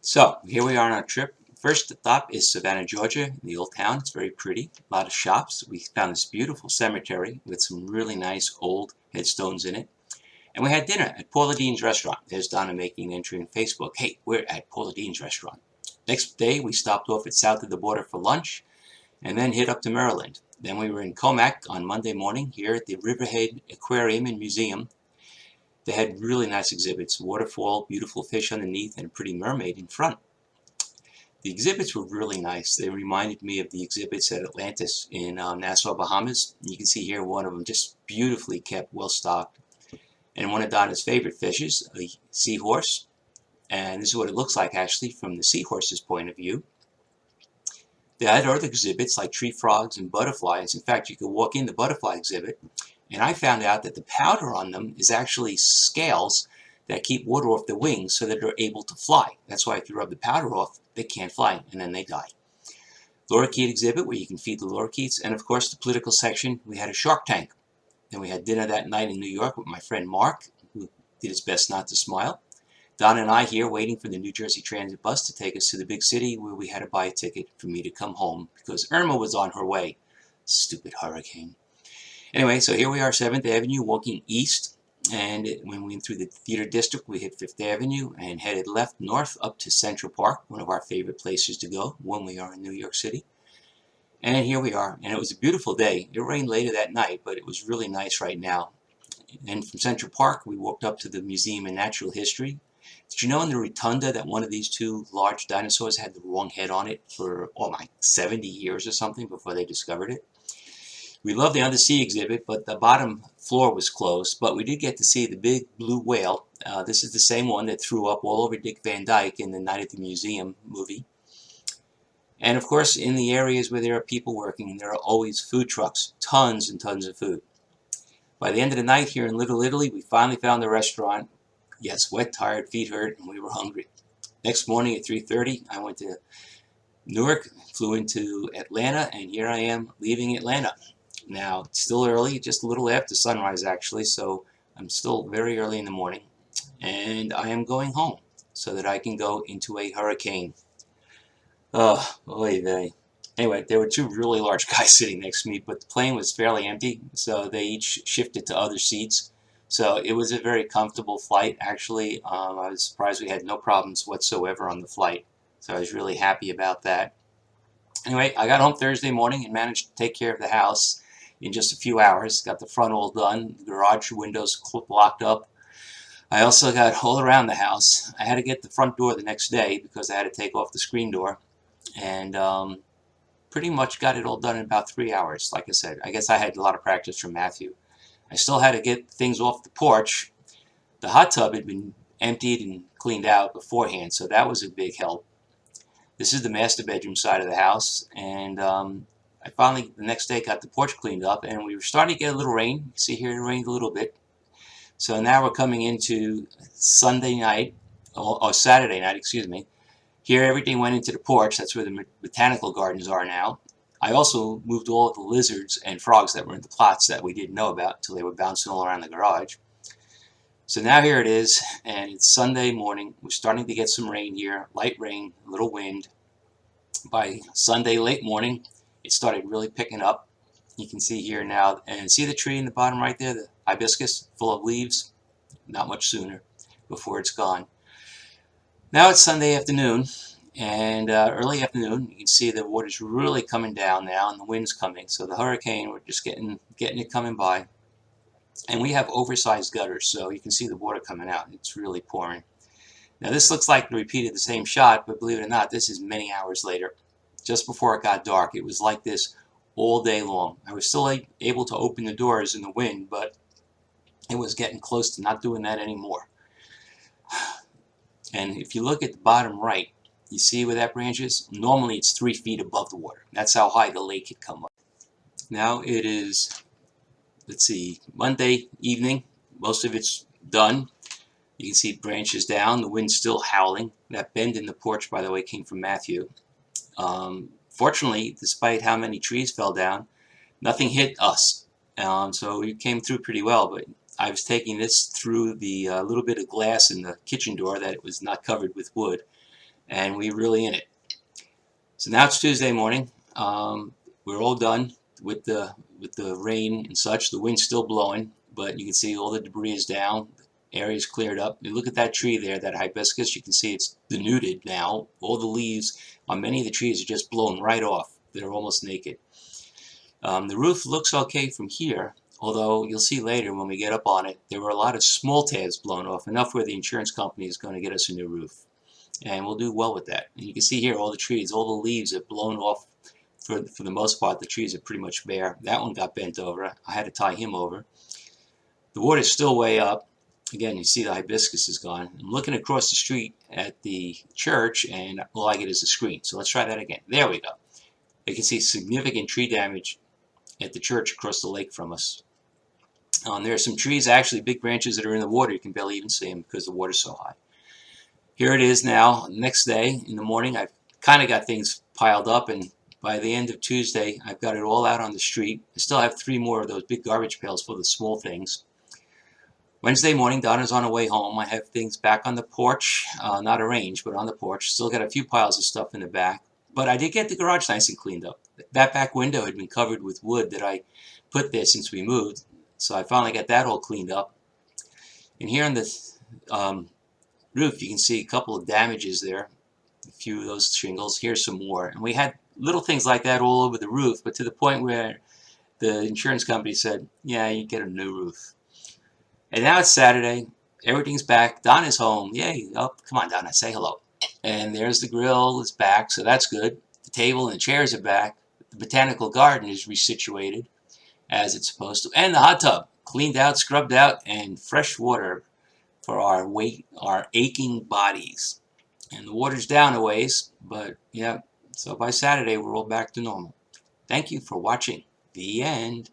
So here we are on our trip. First stop is Savannah, Georgia, the old town. It's very pretty. A lot of shops. We found this beautiful cemetery with some really nice old headstones in it. And we had dinner at Paula Dean's restaurant. There's Donna making an entry on Facebook. Hey, we're at Paula Dean's restaurant. Next day, we stopped off at south of the border for lunch and then hit up to Maryland. Then we were in Commack on Monday morning here at the Riverhead Aquarium and Museum. They had really nice exhibits, waterfall, beautiful fish underneath, and a pretty mermaid in front. The exhibits were really nice. They reminded me of the exhibits at Atlantis in Nassau, Bahamas. You can see here one of them just beautifully kept, well stocked. And one of Donna's favorite fishes, a seahorse. And this is what it looks like actually from the seahorse's point of view. They had other exhibits like tree frogs and butterflies. In fact, you could walk in the butterfly exhibit, and I found out that the powder on them is actually scales that keep water off the wings so that they're able to fly. That's why if you rub the powder off, they can't fly, and then they die. Lorikeet exhibit where you can feed the lorikeets, and of course the political section, we had a shark tank. Then we had dinner that night in New York with my friend Mark, who did his best not to smile. Donna and I here waiting for the New Jersey Transit bus to take us to the big city where we had to buy a ticket for me to come home because Irma was on her way. Stupid hurricane. Anyway, so here we are, 7th Avenue, walking east, and when we went through the theater district, we hit 5th Avenue and headed left north up to Central Park, one of our favorite places to go when we are in New York City. And here we are, and it was a beautiful day. It rained later that night, but it was really nice right now. And from Central Park, we walked up to the Museum of Natural History. Did you know in the rotunda that one of these two large dinosaurs had the wrong head on it for, oh my, 70 years or something before they discovered it? We loved the undersea exhibit, but the bottom floor was closed. But we did get to see the big blue whale. This is the same one that threw up all over Dick Van Dyke in the Night at the Museum movie. And of course, in the areas where there are people working, there are always food trucks, tons and tons of food. By the end of the night here in Little Italy, we finally found a restaurant. Yes, wet, tired, feet hurt, and we were hungry. Next morning at 3:30, I went to Newark, flew into Atlanta, and here I am leaving Atlanta. Now, it's still early, just a little after sunrise actually, so I'm still very early in the morning. And I am going home so that I can go into a hurricane. Oh, oy vey. Anyway, there were two really large guys sitting next to me, but the plane was fairly empty, so they each shifted to other seats. So it was a very comfortable flight, actually. I was surprised we had no problems whatsoever on the flight. So I was really happy about that. Anyway, I got home Thursday morning and managed to take care of the house in just a few hours. Got the front all done, the garage windows locked up. I also got all around the house. I had to get the front door the next day because I had to take off the screen door. And pretty much got it all done in about 3 hours, like I said. I guess I had a lot of practice from Matthew. I still had to get things off the porch. The hot tub had been emptied and cleaned out beforehand, so that was a big help. This is the master bedroom side of the house, and I finally, the next day, got the porch cleaned up, and we were starting to get a little rain. You see here, it rained a little bit. So now we're coming into Sunday night, or Saturday night, excuse me. Here everything went into the porch. That's where the botanical gardens are now. I also moved all of the lizards and frogs that were in the plots that we didn't know about until they were bouncing all around the garage. So now here it is, and it's Sunday morning. We're starting to get some rain here, light rain, a little wind. By Sunday late morning, it started really picking up. You can see here now, and see the tree in the bottom right there, the hibiscus full of leaves? Not much sooner before it's gone. Now it's Sunday afternoon, and early afternoon, you can see the water's really coming down now, and the wind's coming. So the hurricane, we're just getting it coming by. And we have oversized gutters, so you can see the water coming out. It's really pouring. Now this looks like the repeat of the same shot, but believe it or not, this is many hours later. Just before it got dark, it was like this all day long. I was still able to open the doors in the wind, but it was getting close to not doing that anymore. And if you look at the bottom right, you see where that branch is? Normally it's 3 feet above the water. That's how high the lake had come up. Now it is, let's see, Monday evening. Most of it's done. You can see branches down. The wind's still howling. That bend in the porch, by the way, came from Matthew. Fortunately, despite how many trees fell down, nothing hit us. So we came through pretty well, but I was taking this through the little bit of glass in the kitchen door that it was not covered with wood, and we're really in it. So now it's Tuesday morning. We're all done with the rain and such. The wind's still blowing, but you can see all the debris is down. The area's cleared up. You look at that tree there, that hibiscus. You can see it's denuded now. All the leaves on many of the trees are just blown right off. They're almost naked. The roof looks okay from here, although you'll see later when we get up on it, there were a lot of small tabs blown off, enough where the insurance company is going to get us a new roof. And we'll do well with that. And you can see here all the trees, all the leaves are blown off. For the most part, the trees are pretty much bare. That one got bent over. I had to tie him over. The water's still way up. Again, you see the hibiscus is gone. I'm looking across the street at the church, and all I get is a screen. So let's try that again. There we go. You can see significant tree damage at the church across the lake from us. There are some trees, actually big branches, that are in the water. You can barely even see them because the water's so high. Here it is now, next day in the morning. I've kind of got things piled up, and by the end of Tuesday, I've got it all out on the street. I still have 3 more of those big garbage pails full of small things. Wednesday morning, Donna's on her way home. I have things back on the porch, not arranged, but on the porch. Still got a few piles of stuff in the back, but I did get the garage nice and cleaned up. That back window had been covered with wood that I put there since we moved, so I finally got that all cleaned up. And here on the roof, you can see a couple of damages there. A few of those shingles. Here's some more. And we had little things like that all over the roof, but to the point where the insurance company said, yeah, you get a new roof. And now it's Saturday. Everything's back. Donna's home. Yay. Oh, come on, Donna. Say hello. And there's the grill is back, so that's good. The table and the chairs are back. The botanical garden is resituated as it's supposed to. And the hot tub cleaned out, scrubbed out, and fresh water for our aching bodies. And the water's down a ways, but yeah, so by Saturday we're all back to normal. Thank you for watching. The end.